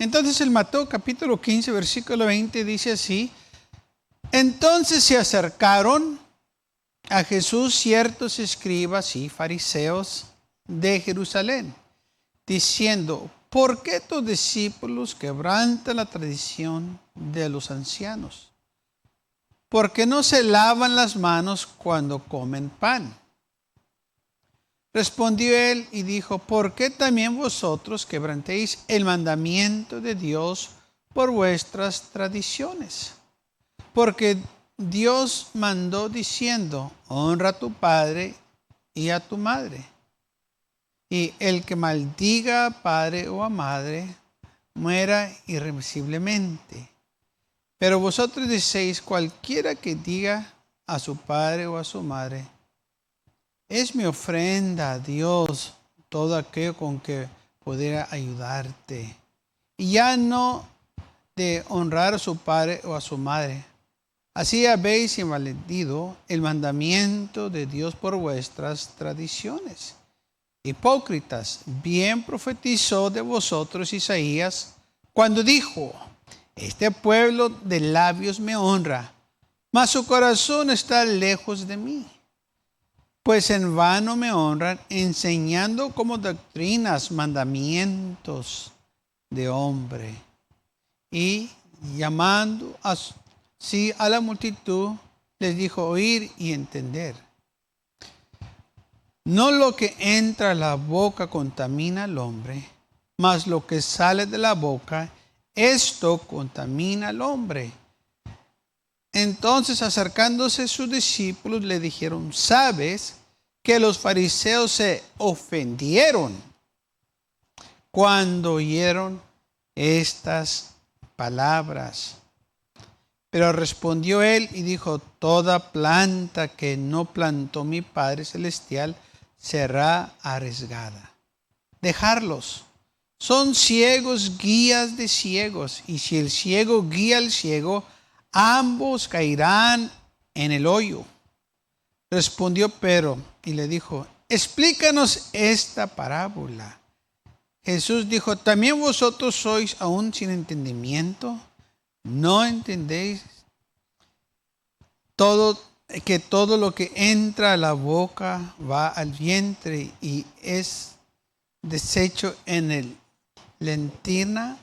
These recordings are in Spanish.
Entonces el Mateo capítulo 15, versículo 20 dice así: entonces se acercaron a Jesús ciertos escribas y fariseos de Jerusalén, diciendo: ¿por qué tus discípulos quebrantan la tradición de los ancianos? ¿Por qué no se lavan las manos cuando comen pan? Respondió él y dijo: ¿por qué también vosotros quebrantéis el mandamiento de Dios por vuestras tradiciones? Porque Dios mandó diciendo: honra a tu padre y a tu madre. Y el que maldiga a padre o a madre, muera irremisiblemente. Pero vosotros decéis: cualquiera que diga a su padre o a su madre: es mi ofrenda a Dios todo aquello con que pudiera ayudarte, y ya no de honrar a su padre o a su madre, así habéis invalidado el mandamiento de Dios por vuestras tradiciones. Hipócritas, bien profetizó de vosotros Isaías cuando dijo: este pueblo de labios me honra, mas su corazón está lejos de mí. Pues en vano me honran, enseñando como doctrinas mandamientos de hombre. Y llamando así a la multitud, les dijo: oír y entender. No lo que entra a la boca contamina al hombre, mas lo que sale de la boca, esto contamina al hombre. Entonces, acercándose sus discípulos, le dijeron: ¿sabes que los fariseos se ofendieron cuando oyeron estas palabras? Pero respondió él y dijo: toda planta que no plantó mi Padre Celestial será arriesgada. Dejarlos. Son ciegos, guías de ciegos. Y si el ciego guía al ciego, ambos caerán en el hoyo. Respondió Pedro y le dijo: explícanos esta parábola. Jesús dijo: ¿también vosotros sois aún sin entendimiento? ¿No entendéis que todo lo que entra a la boca va al vientre y es deshecho en el lentina?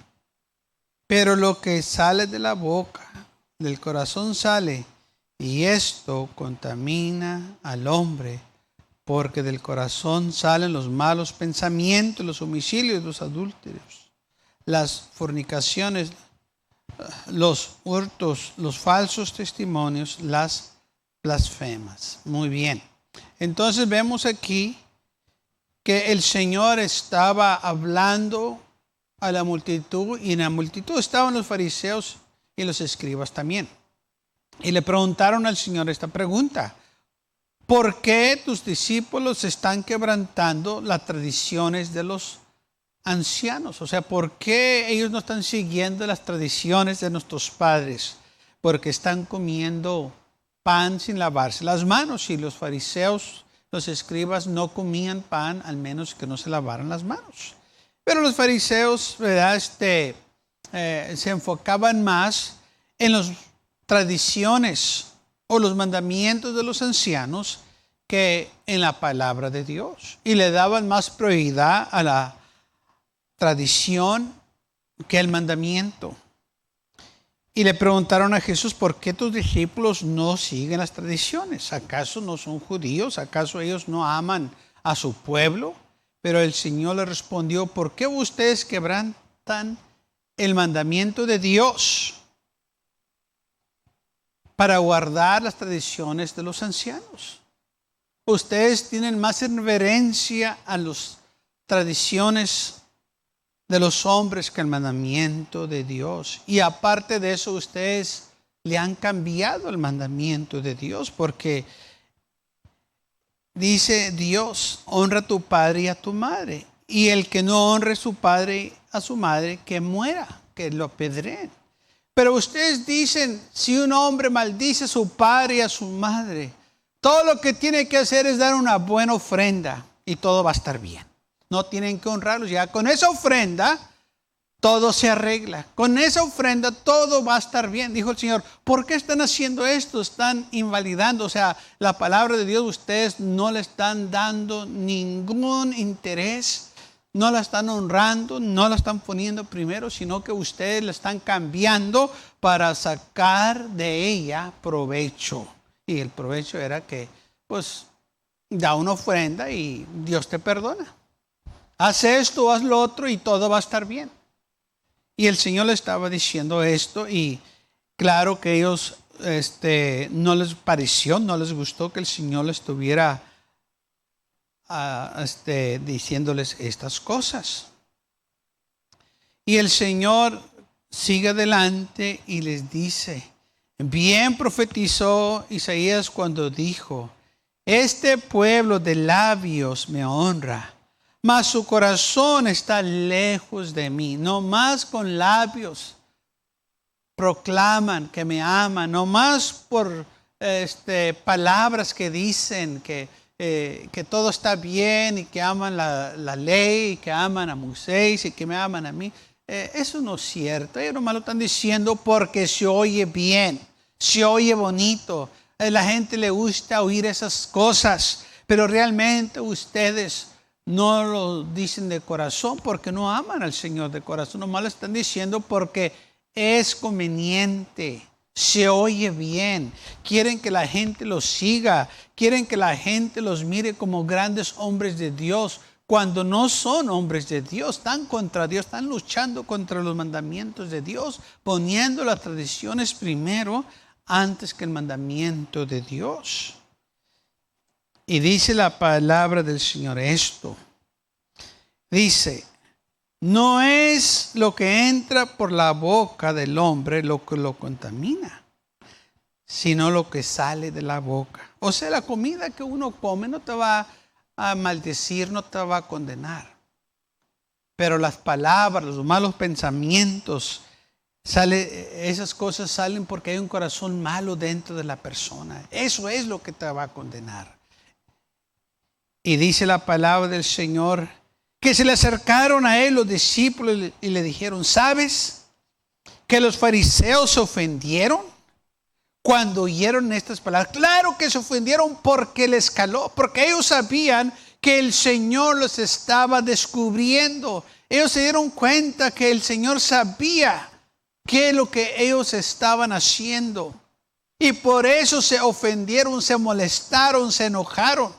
Pero lo que sale de la boca, del corazón sale, y esto contamina al hombre, porque del corazón salen los malos pensamientos, los homicidios, los adúlteros, las fornicaciones, los hurtos, los falsos testimonios, las blasfemas. Muy bien. Entonces vemos aquí que el Señor estaba hablando a la multitud, y en la multitud estaban los fariseos y los escribas también. Y le preguntaron al Señor esta pregunta: ¿por qué tus discípulos están quebrantando las tradiciones de los ancianos? O sea, ¿por qué ellos no están siguiendo las tradiciones de nuestros padres? Porque están comiendo pan sin lavarse las manos, y los fariseos, los escribas, no comían pan al menos que no se lavaran las manos. Pero los fariseos, ¿verdad? Se enfocaban más en las tradiciones o los mandamientos de los ancianos que en la palabra de Dios, y le daban más prioridad a la tradición que el mandamiento. Y le preguntaron a Jesús: ¿por qué tus discípulos no siguen las tradiciones? ¿Acaso no son judíos? ¿Acaso ellos no aman a su pueblo? Pero el Señor le respondió: ¿por qué ustedes quebrantan el mandamiento de Dios para guardar las tradiciones de los ancianos? Ustedes tienen más reverencia a las tradiciones de los hombres que el mandamiento de Dios. Y aparte de eso, ustedes le han cambiado el mandamiento de Dios, porque dice Dios: honra a tu padre y a tu madre. Y el que no honre a su padre y a su madre, que muera, que lo apedreen. Pero ustedes dicen: si un hombre maldice a su padre y a su madre, todo lo que tiene que hacer es dar una buena ofrenda y todo va a estar bien. No tienen que honrarlos. Ya con esa ofrenda todo se arregla. Con esa ofrenda todo va a estar bien. Dijo el Señor, ¿por qué están haciendo esto? Están invalidando. O sea, la palabra de Dios, ustedes no le están dando ningún interés, no la están honrando, no la están poniendo primero, sino que ustedes la están cambiando para sacar de ella provecho. Y el provecho era que, pues, da una ofrenda y Dios te perdona. Haz esto, haz lo otro y todo va a estar bien. Y el Señor le estaba diciendo esto y claro que ellos no les pareció, no les gustó que el Señor les estuviera diciéndoles estas cosas. Y el Señor sigue adelante y les dice, bien profetizó Isaías cuando dijo, este pueblo de labios me honra, mas su corazón está lejos de mí. No más con labios proclaman que me aman, no más por palabras que dicen que todo está bien y que aman la ley, y que aman a Moisés y que me aman a mí. Eso no es cierto. Ellos nomás lo están diciendo porque se oye bien, se oye bonito. A la gente le gusta oír esas cosas, pero realmente ustedes no lo dicen de corazón porque no aman al Señor de corazón. Nomás lo están diciendo porque es conveniente, se oye bien. Quieren que la gente los siga, quieren que la gente los mire como grandes hombres de Dios, cuando no son hombres de Dios, están contra Dios, están luchando contra los mandamientos de Dios, poniendo las tradiciones primero antes que el mandamiento de Dios. Y dice la palabra del Señor esto. Dice, no es lo que entra por la boca del hombre lo que lo contamina, sino lo que sale de la boca. O sea, la comida que uno come no te va a maldecir, no te va a condenar. Pero las palabras, los malos pensamientos, esas cosas salen porque hay un corazón malo dentro de la persona. Eso es lo que te va a condenar. Y dice la palabra del Señor que se le acercaron a él los discípulos y le dijeron, ¿sabes que los fariseos se ofendieron cuando oyeron estas palabras? Claro que se ofendieron porque les caló, porque ellos sabían que el Señor los estaba descubriendo. Ellos se dieron cuenta que el Señor sabía qué es lo que ellos estaban haciendo. Y por eso se ofendieron, se molestaron, se enojaron.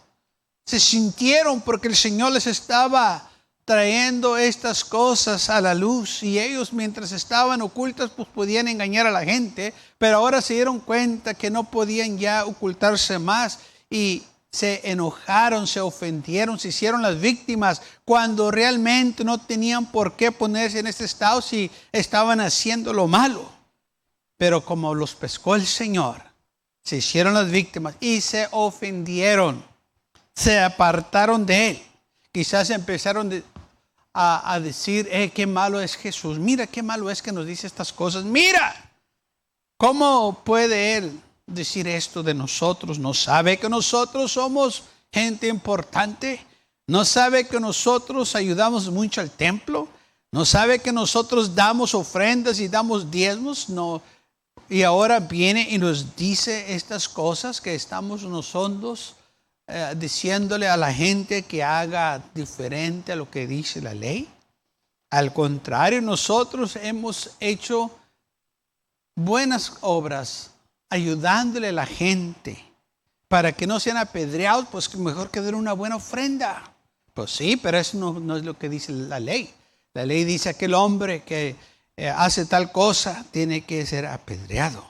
Se sintieron porque el Señor les estaba trayendo estas cosas a la luz. Y ellos mientras estaban ocultas pues podían engañar a la gente. Pero ahora se dieron cuenta que no podían ya ocultarse más. Y se enojaron, se ofendieron, se hicieron las víctimas cuando realmente no tenían por qué ponerse en este estado si estaban haciendo lo malo. Pero como los pescó el Señor, se hicieron las víctimas y se ofendieron, se apartaron de Él. Quizás empezaron a decir, qué malo es Jesús, mira qué malo es que nos dice estas cosas, mira, ¿cómo puede Él decir esto de nosotros? ¿No sabe que nosotros somos gente importante? ¿No sabe que nosotros ayudamos mucho al templo? ¿No sabe que nosotros damos ofrendas y damos diezmos? No. Y ahora viene y nos dice estas cosas que estamos nosotros diciéndole a la gente que haga diferente a lo que dice la ley. Al contrario, nosotros hemos hecho buenas obras ayudándole a la gente para que no sean apedreados, pues mejor que den una buena ofrenda. Pues sí, pero eso no es lo que dice la ley. La ley dice que el hombre que hace tal cosa tiene que ser apedreado.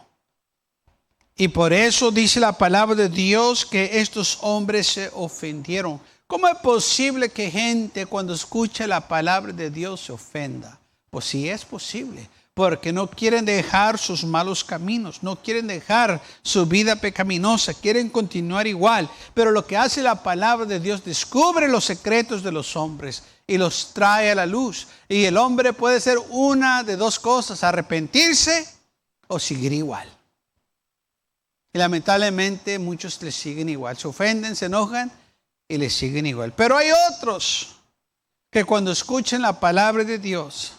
Y por eso dice la palabra de Dios que estos hombres se ofendieron. ¿Cómo es posible que gente cuando escucha la palabra de Dios se ofenda? Pues sí es posible, porque no quieren dejar sus malos caminos, no quieren dejar su vida pecaminosa, quieren continuar igual. Pero lo que hace la palabra de Dios, descubre los secretos de los hombres y los trae a la luz. Y el hombre puede ser una de dos cosas, arrepentirse o seguir igual. Y lamentablemente muchos le siguen igual, se ofenden, se enojan y le siguen igual. Pero hay otros que cuando escuchen la palabra de Dios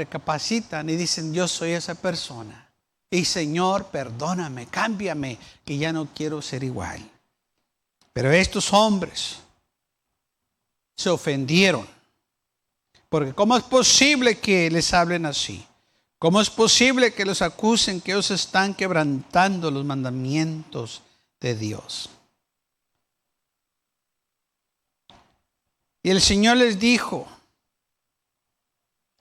recapacitan y dicen, yo soy esa persona. Y Señor, perdóname, cámbiame, que ya no quiero ser igual. Pero estos hombres se ofendieron. Porque ¿cómo es posible que les hablen así? ¿Cómo es posible que los acusen que ellos están quebrantando los mandamientos de Dios? Y el Señor les dijo,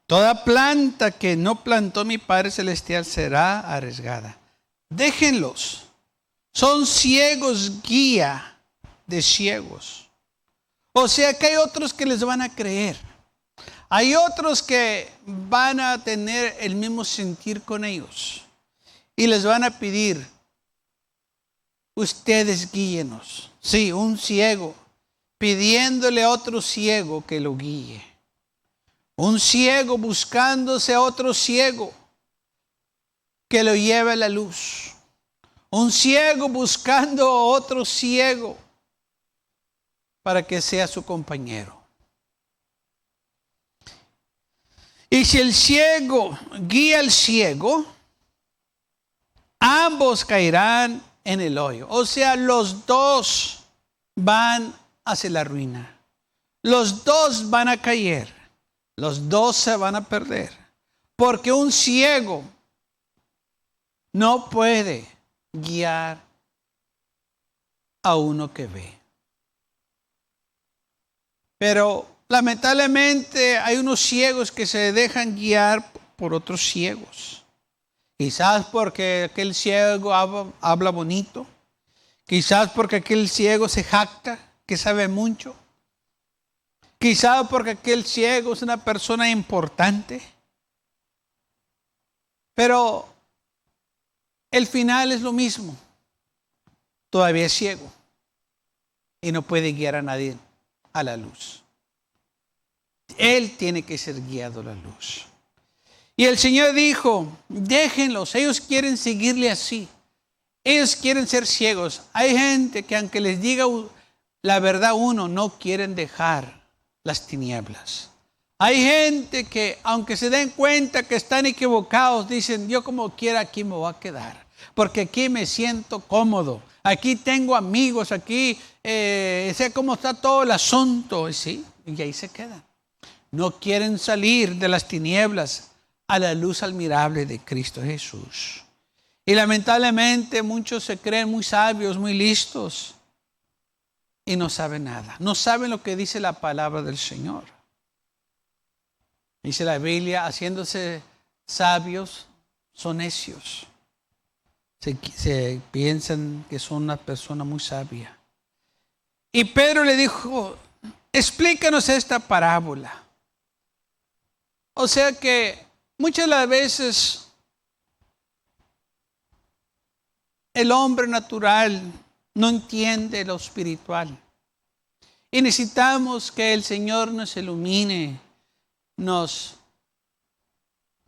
toda planta que no plantó mi Padre Celestial será arriesgada. Déjenlos. Son ciegos guía de ciegos. O sea que hay otros que les van a creer. Hay otros que van a tener el mismo sentir con ellos. Y les van a pedir, ustedes guíenos. Sí, un ciego pidiéndole a otro ciego que lo guíe. Un ciego buscándose a otro ciego que lo lleve a la luz. Un ciego buscando a otro ciego para que sea su compañero. Y si el ciego guía al ciego, ambos caerán en el hoyo. O sea, los dos van hacia la ruina. Los dos van a caer. Los dos se van a perder. Porque un ciego no puede guiar a uno que ve. Pero lamentablemente hay unos ciegos que se dejan guiar por otros ciegos. Quizás porque aquel ciego habla bonito. Quizás porque aquel ciego se jacta que sabe mucho. Quizás porque aquel ciego es una persona importante. Pero el final es lo mismo. Todavía es ciego y no puede guiar a nadie a la luz. Él tiene que ser guiado a la luz. Y el Señor dijo, déjenlos, ellos quieren seguirle así. Ellos quieren ser ciegos. Hay gente que aunque les diga la verdad uno, no quieren dejar las tinieblas. Hay gente que aunque se den cuenta que están equivocados, dicen, yo como quiera aquí me voy a quedar. Porque aquí me siento cómodo. Aquí tengo amigos, aquí sé cómo está todo el asunto. ¿Sí? Y ahí se quedan. No quieren salir de las tinieblas a la luz admirable de Cristo Jesús. Y lamentablemente muchos se creen muy sabios, muy listos y no saben nada. No saben lo que dice la palabra del Señor. Dice la Biblia, haciéndose sabios, son necios. Se piensan que son una persona muy sabia. Y Pedro le dijo, explícanos esta parábola. O sea que muchas de las veces el hombre natural no entiende lo espiritual. Y necesitamos que el Señor nos ilumine, nos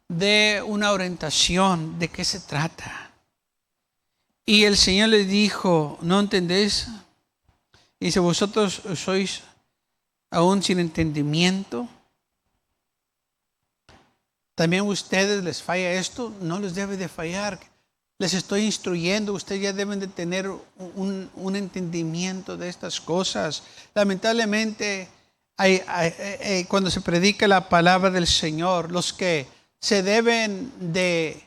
dé una orientación de qué se trata. Y el Señor les dijo, ¿no entendéis? Y dice, vosotros sois aún sin entendimiento. También a ustedes les falla esto, no les debe de fallar. Les estoy instruyendo, ustedes ya deben de tener un entendimiento de estas cosas. Lamentablemente, cuando se predica la palabra del Señor, los que se deben de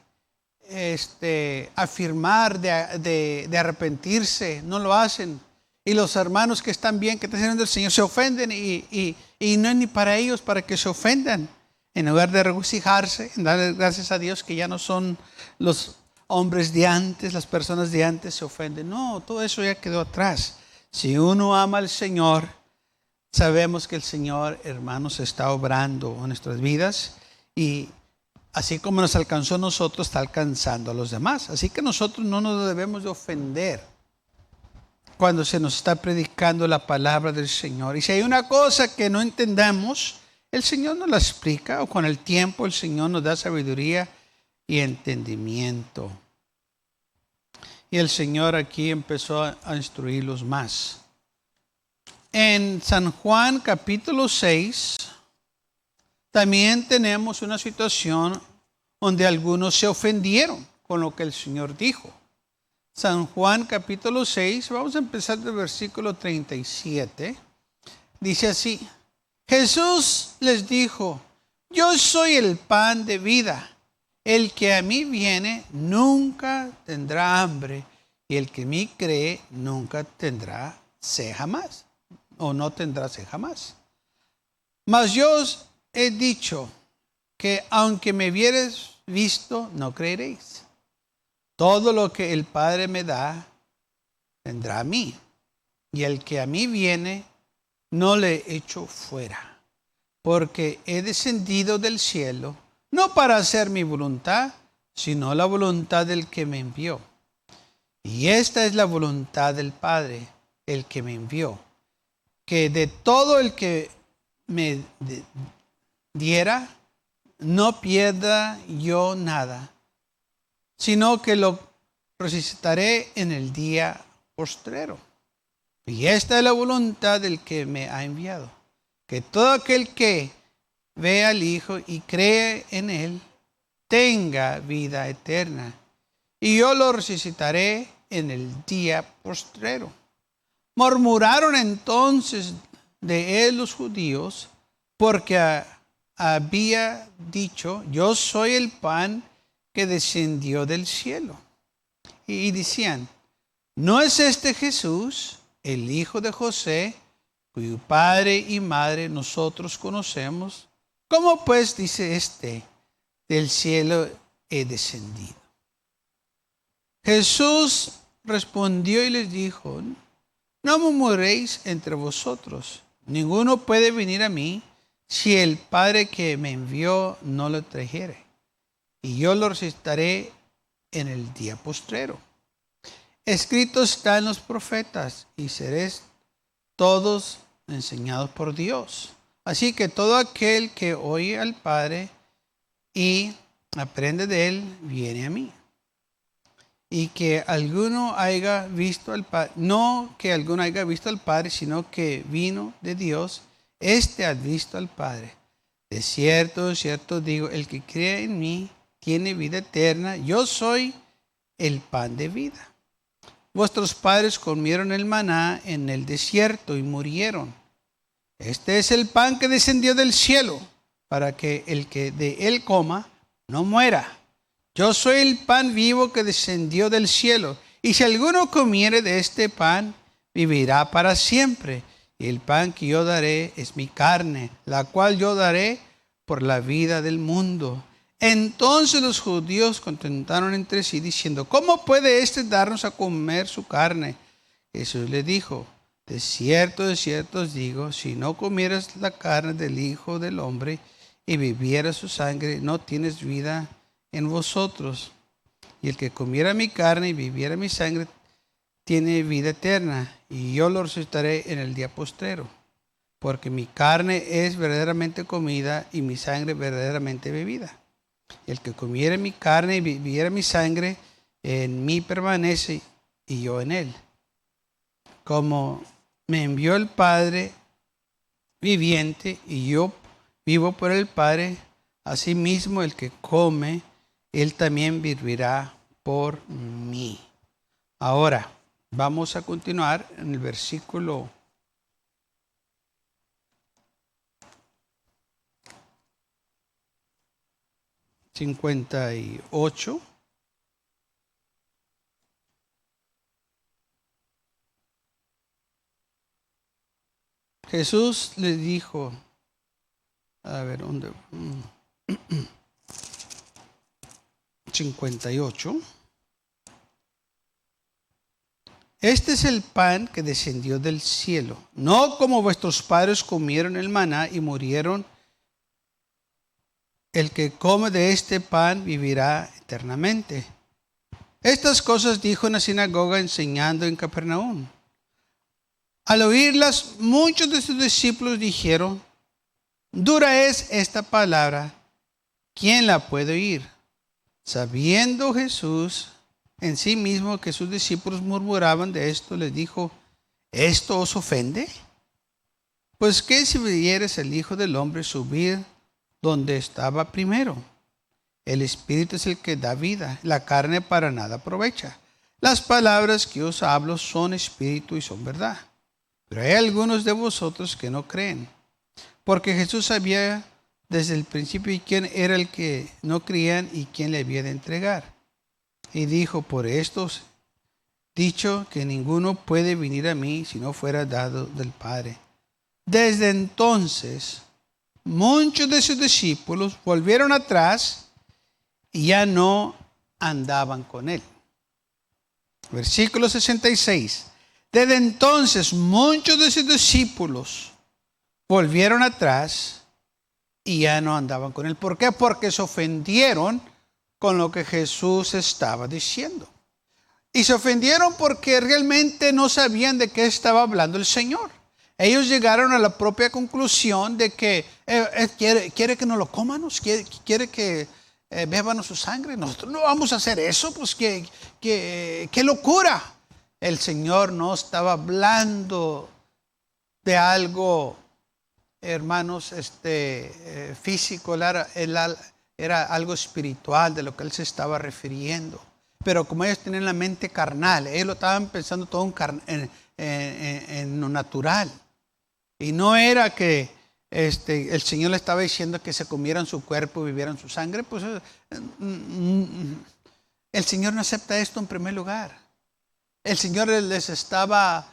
afirmar, de arrepentirse, no lo hacen. Y los hermanos que están bien, que están sirviendo al Señor, se ofenden y no es ni para ellos para que se ofendan. En lugar de regocijarse, en darle gracias a Dios que ya no son los hombres de antes, las personas de antes se ofenden. No, todo eso ya quedó atrás. Si uno ama al Señor, sabemos que el Señor, hermanos, está obrando en nuestras vidas y así como nos alcanzó a nosotros, está alcanzando a los demás. Así que nosotros no nos debemos de ofender cuando se nos está predicando la palabra del Señor. Y si hay una cosa que no entendamos, el Señor nos la explica, o con el tiempo el Señor nos da sabiduría y entendimiento. Y el Señor aquí empezó a instruirlos más. En San Juan capítulo 6, También tenemos una situación donde algunos se ofendieron con lo que el Señor dijo. San Juan capítulo 6, vamos a empezar del versículo 37. Dice así: Jesús les dijo: yo soy el pan de vida. El que a mí viene nunca tendrá hambre, y el que en mí cree nunca tendrá sed jamás, o no tendrá sed jamás. Mas yo os he dicho que aunque me hubierais visto, no creeréis. Todo lo que el Padre me da, vendrá a mí, y el que a mí viene, no le echo fuera, porque he descendido del cielo, no para hacer mi voluntad, sino la voluntad del que me envió. Y esta es la voluntad del Padre, el que me envió, que de todo el que me diera, no pierda yo nada, sino que lo resucitaré en el día postrero. Y esta es la voluntad del que me ha enviado, que todo aquel que ve al Hijo y cree en Él, tenga vida eterna, y yo lo resucitaré en el día postrero. Murmuraron entonces de él los judíos, porque había dicho: yo soy el pan que descendió del cielo. Y decían: ¿no es este Jesús, el hijo de José, cuyo padre y madre nosotros conocemos? ¿Cómo pues dice del cielo he descendido? Jesús respondió y les dijo: no murmuréis entre vosotros. Ninguno puede venir a mí si el Padre que me envió no lo trajere, y yo lo resucitaré en el día postrero. Escrito está en los profetas, y seréis todos enseñados por Dios. Así que todo aquel que oye al Padre y aprende de él, viene a mí. Y que alguno haya visto al Padre, no que alguno haya visto al Padre, sino que vino de Dios, ha visto al Padre. De cierto digo, el que cree en mí tiene vida eterna. Yo soy el pan de vida. Vuestros padres comieron el maná en el desierto y murieron. Este es el pan que descendió del cielo, para que el que de él coma no muera. Yo soy el pan vivo que descendió del cielo, y si alguno comiere de este pan, vivirá para siempre. Y el pan que yo daré es mi carne, la cual yo daré por la vida del mundo. Entonces los judíos contentaron entre sí, diciendo: ¿cómo puede darnos a comer su carne? Jesús le dijo: de cierto os digo, si no comieras la carne del Hijo del Hombre y bebieras su sangre, no tienes vida en vosotros. Y el que comiera mi carne y bebiera mi sangre tiene vida eterna, y yo lo resucitaré en el día postrero. Porque mi carne es verdaderamente comida y mi sangre verdaderamente bebida. Y el que comiera mi carne y bebiera mi sangre, en mí permanece y yo en él. Como me envió el Padre viviente y yo vivo por el Padre, asimismo el que come, él también vivirá por mí. Ahora, vamos a continuar en el versículo 58. Jesús le dijo, a ver, ¿dónde? 58. Este es el pan que descendió del cielo, no como vuestros padres comieron el maná y murieron. El que come de este pan vivirá eternamente. Estas cosas dijo en la sinagoga enseñando en Capernaum. Al oírlas, muchos de sus discípulos dijeron: dura es esta palabra, ¿quién la puede oír? Sabiendo Jesús en sí mismo que sus discípulos murmuraban de esto, les dijo: ¿esto os ofende? Pues qué si vieres al Hijo del Hombre subir donde estaba primero. El Espíritu es el que da vida, la carne para nada aprovecha. Las palabras que os hablo son espíritu y son verdad. Pero hay algunos de vosotros que no creen. Porque Jesús sabía desde el principio quién era el que no creían y quién le había de entregar. Y dijo, por esto dicho que ninguno puede venir a mí si no fuera dado del Padre. Desde entonces, muchos de sus discípulos volvieron atrás y ya no andaban con él. Versículo 66. Desde entonces muchos de sus discípulos volvieron atrás y ya no andaban con él. ¿Por qué? Porque se ofendieron con lo que Jesús estaba diciendo. Y se ofendieron porque realmente no sabían de qué estaba hablando el Señor. Ellos llegaron a la propia conclusión de que quiere que nos lo comamos, quiere que bébanos su sangre. Nosotros no vamos a hacer eso, pues qué locura. El Señor no estaba hablando de algo, hermanos, físico, era algo espiritual de lo que Él se estaba refiriendo. Pero como ellos tenían la mente carnal, ellos lo estaban pensando todo en lo natural. Y no era que el Señor le estaba diciendo que se comieran su cuerpo y bebieran su sangre. Pues el Señor no acepta esto en primer lugar. El Señor les estaba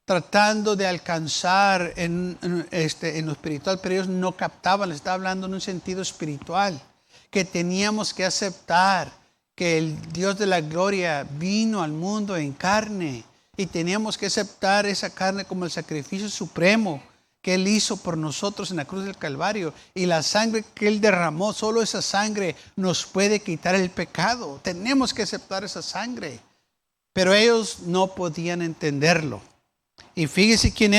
tratando de alcanzar en lo espiritual, pero ellos no captaban. Les estaba hablando en un sentido espiritual, que teníamos que aceptar que el Dios de la gloria vino al mundo en carne y teníamos que aceptar esa carne como el sacrificio supremo que Él hizo por nosotros en la cruz del Calvario, y la sangre que Él derramó, solo esa sangre nos puede quitar el pecado. Tenemos que aceptar esa sangre, pero ellos no podían entenderlo. Y fíjese quién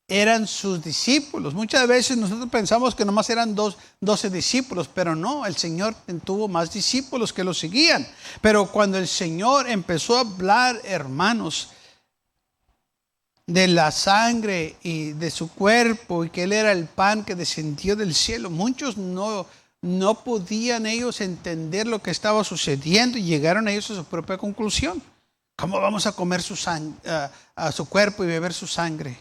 eran sus discípulos. Muchas veces nosotros pensamos que nomás eran 12 discípulos, pero no, el Señor tuvo más discípulos que lo seguían. Pero cuando el Señor empezó a hablar, hermanos, de la sangre y de su cuerpo, y que Él era el pan que descendió del cielo, muchos no podían ellos entender lo que estaba sucediendo y llegaron ellos a su propia conclusión. ¿Cómo vamos a comer a su cuerpo y beber su sangre?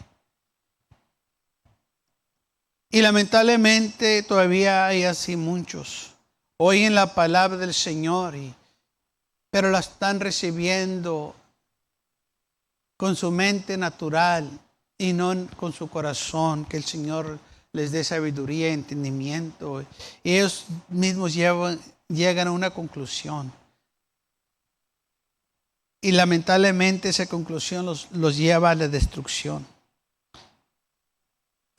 Y lamentablemente todavía hay así muchos. Oyen la palabra del Señor, pero la están recibiendo con su mente natural y no con su corazón. Que el Señor les dé sabiduría y entendimiento. Y ellos mismos llegan a una conclusión. Y lamentablemente esa conclusión los lleva a la destrucción.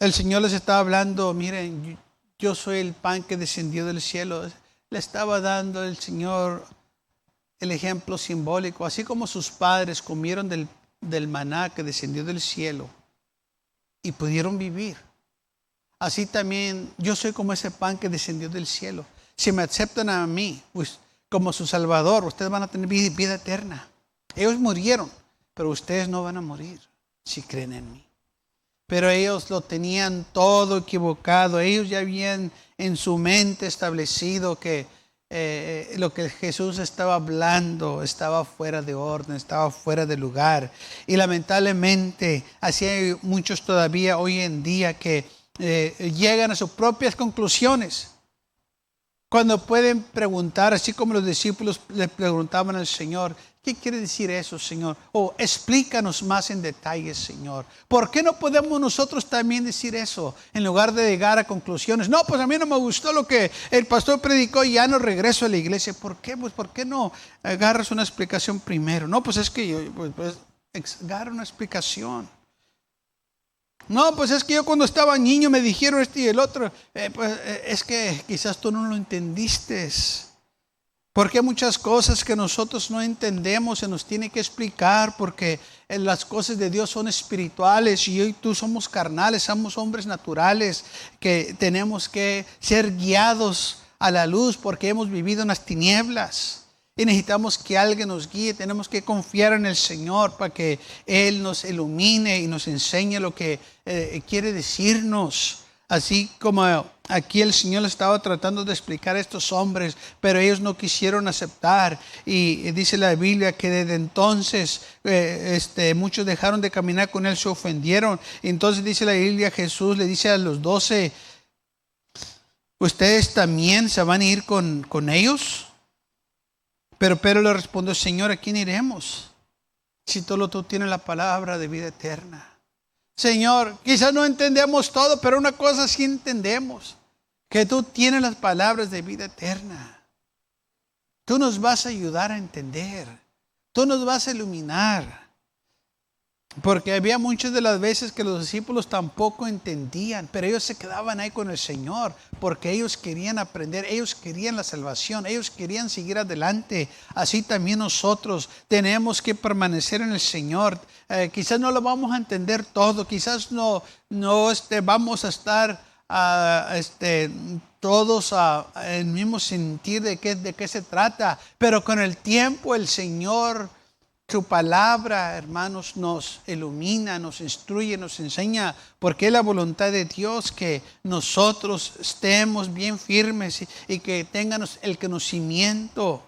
El Señor les estaba hablando, miren, yo soy el pan que descendió del cielo. Le estaba dando el Señor el ejemplo simbólico. Así como sus padres comieron del maná que descendió del cielo y pudieron vivir, así también yo soy como ese pan que descendió del cielo. Si me aceptan a mí, pues, como su Salvador, ustedes van a tener vida eterna. Ellos murieron, pero ustedes no van a morir si creen en mí. Pero ellos lo tenían todo equivocado. Ellos ya habían en su mente establecido que lo que Jesús estaba hablando estaba fuera de orden, estaba fuera de lugar. Y lamentablemente así hay muchos todavía hoy en día que llegan a sus propias conclusiones. Cuando pueden preguntar, así como los discípulos le preguntaban al Señor, ¿qué quiere decir eso, Señor? O explícanos más en detalle, Señor. ¿Por qué no podemos nosotros también decir eso en lugar de llegar a conclusiones? No, pues a mí no me gustó lo que el pastor predicó y ya no regreso a la iglesia. ¿Por qué? Pues ¿por qué no agarras una explicación primero? No, pues es que yo, agarra una explicación. No, pues es que yo cuando estaba niño me dijeron esto y el otro. Es que quizás tú no lo entendiste. Porque hay muchas cosas que nosotros no entendemos, se nos tiene que explicar, porque las cosas de Dios son espirituales y yo y tú somos carnales, somos hombres naturales que tenemos que ser guiados a la luz porque hemos vivido en las tinieblas. Y necesitamos que alguien nos guíe, tenemos que confiar en el Señor para que Él nos ilumine y nos enseñe lo que quiere decirnos. Así como aquí el Señor estaba tratando de explicar a estos hombres, pero ellos no quisieron aceptar. Y dice la Biblia que desde entonces muchos dejaron de caminar con Él, se ofendieron. Entonces dice la Biblia, Jesús le dice a los 12, ¿ustedes también se van a ir con ellos? Pero Pedro le respondió, Señor, ¿a quién iremos? Si solo tú tienes la palabra de vida eterna. Señor, quizás no entendemos todo, pero una cosa sí entendemos, que tú tienes las palabras de vida eterna. Tú nos vas a ayudar a entender, tú nos vas a iluminar. Porque había muchas de las veces que los discípulos tampoco entendían, pero ellos se quedaban ahí con el Señor, porque ellos querían aprender, ellos querían la salvación, ellos querían seguir adelante. Así también nosotros tenemos que permanecer en el Señor. Quizás no lo vamos a entender todo, quizás no vamos a estar todos en el mismo sentir de qué se trata, pero con el tiempo el Señor, su palabra, hermanos, nos ilumina, nos instruye, nos enseña, porque es la voluntad de Dios que nosotros estemos bien firmes y que tengamos el conocimiento,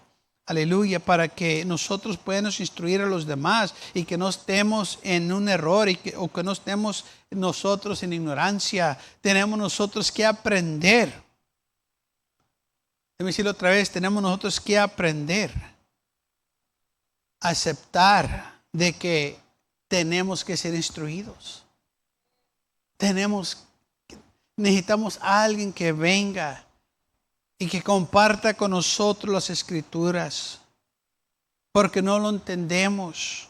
aleluya, para que nosotros podamos instruir a los demás y que no estemos en un error o que no estemos nosotros en ignorancia. Tenemos nosotros que aprender. Déjame decirlo otra vez, tenemos nosotros que aprender. Aceptar de que tenemos que ser instruidos. Necesitamos a alguien que venga y que comparta con nosotros las Escrituras, porque no lo entendemos.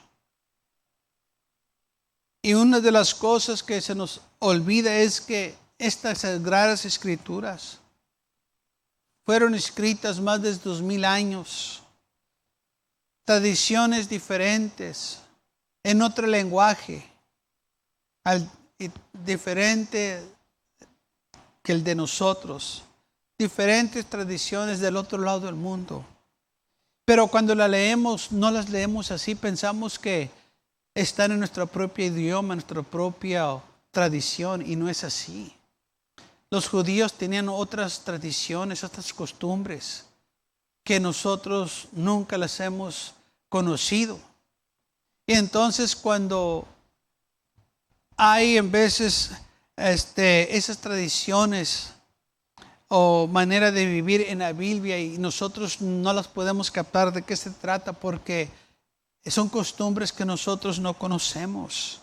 Y una de las cosas que se nos olvida es que estas sagradas Escrituras fueron escritas más de 2000 años. Tradiciones diferentes, en otro lenguaje, diferente que el de nosotros, diferentes tradiciones del otro lado del mundo. Pero cuando la leemos, no las leemos así, pensamos que están en nuestro propio idioma, nuestra propia tradición, y no es así. Los judíos tenían otras tradiciones, otras costumbres, que nosotros nunca las hemos conocido. Y entonces cuando hay en veces esas tradiciones o manera de vivir en la Biblia y nosotros no las podemos captar de qué se trata, porque son costumbres que nosotros no conocemos.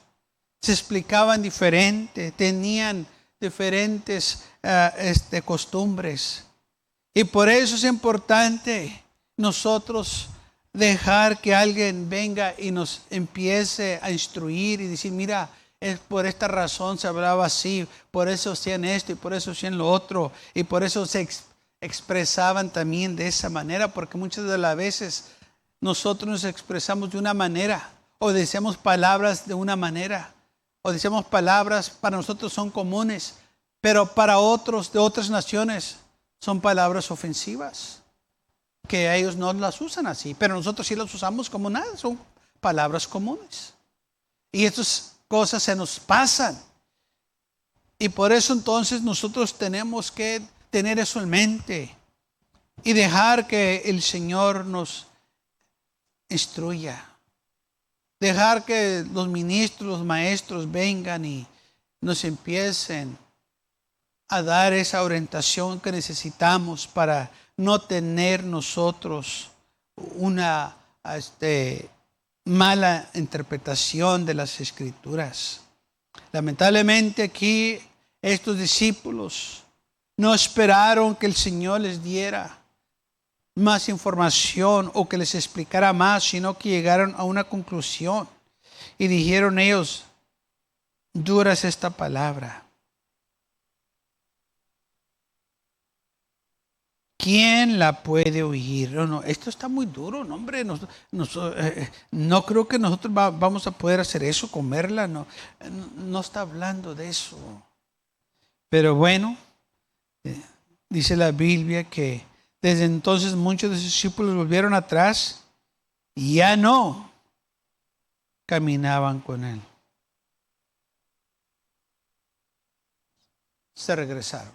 Se explicaban diferente, tenían diferentes costumbres. Y por eso es importante nosotros dejar que alguien venga y nos empiece a instruir y decir, mira, es por esta razón se hablaba así, por eso hacían esto y por eso hacían lo otro, y por eso se expresaban también de esa manera, porque muchas de las veces nosotros nos expresamos de una manera, o decimos palabras de una manera, o decimos palabras para nosotros son comunes, pero para otros de otras naciones son palabras ofensivas, que ellos no las usan así, pero nosotros sí las usamos como nada, son palabras comunes. Y estas cosas se nos pasan. Y por eso entonces nosotros tenemos que tener eso en mente y dejar que el Señor nos instruya. Dejar que los ministros, los maestros vengan y nos empiecen a dar esa orientación que necesitamos para no tener nosotros una mala interpretación de las Escrituras. Lamentablemente aquí estos discípulos no esperaron que el Señor les diera más información o que les explicara más, sino que llegaron a una conclusión y dijeron ellos, dura es esta palabra. ¿Quién la puede oír? No, esto está muy duro, no, hombre. No creo que nosotros vamos a poder hacer eso, comerla. No está hablando de eso. Pero bueno, dice la Biblia que desde entonces muchos de sus discípulos volvieron atrás y ya no caminaban con Él. se regresaron.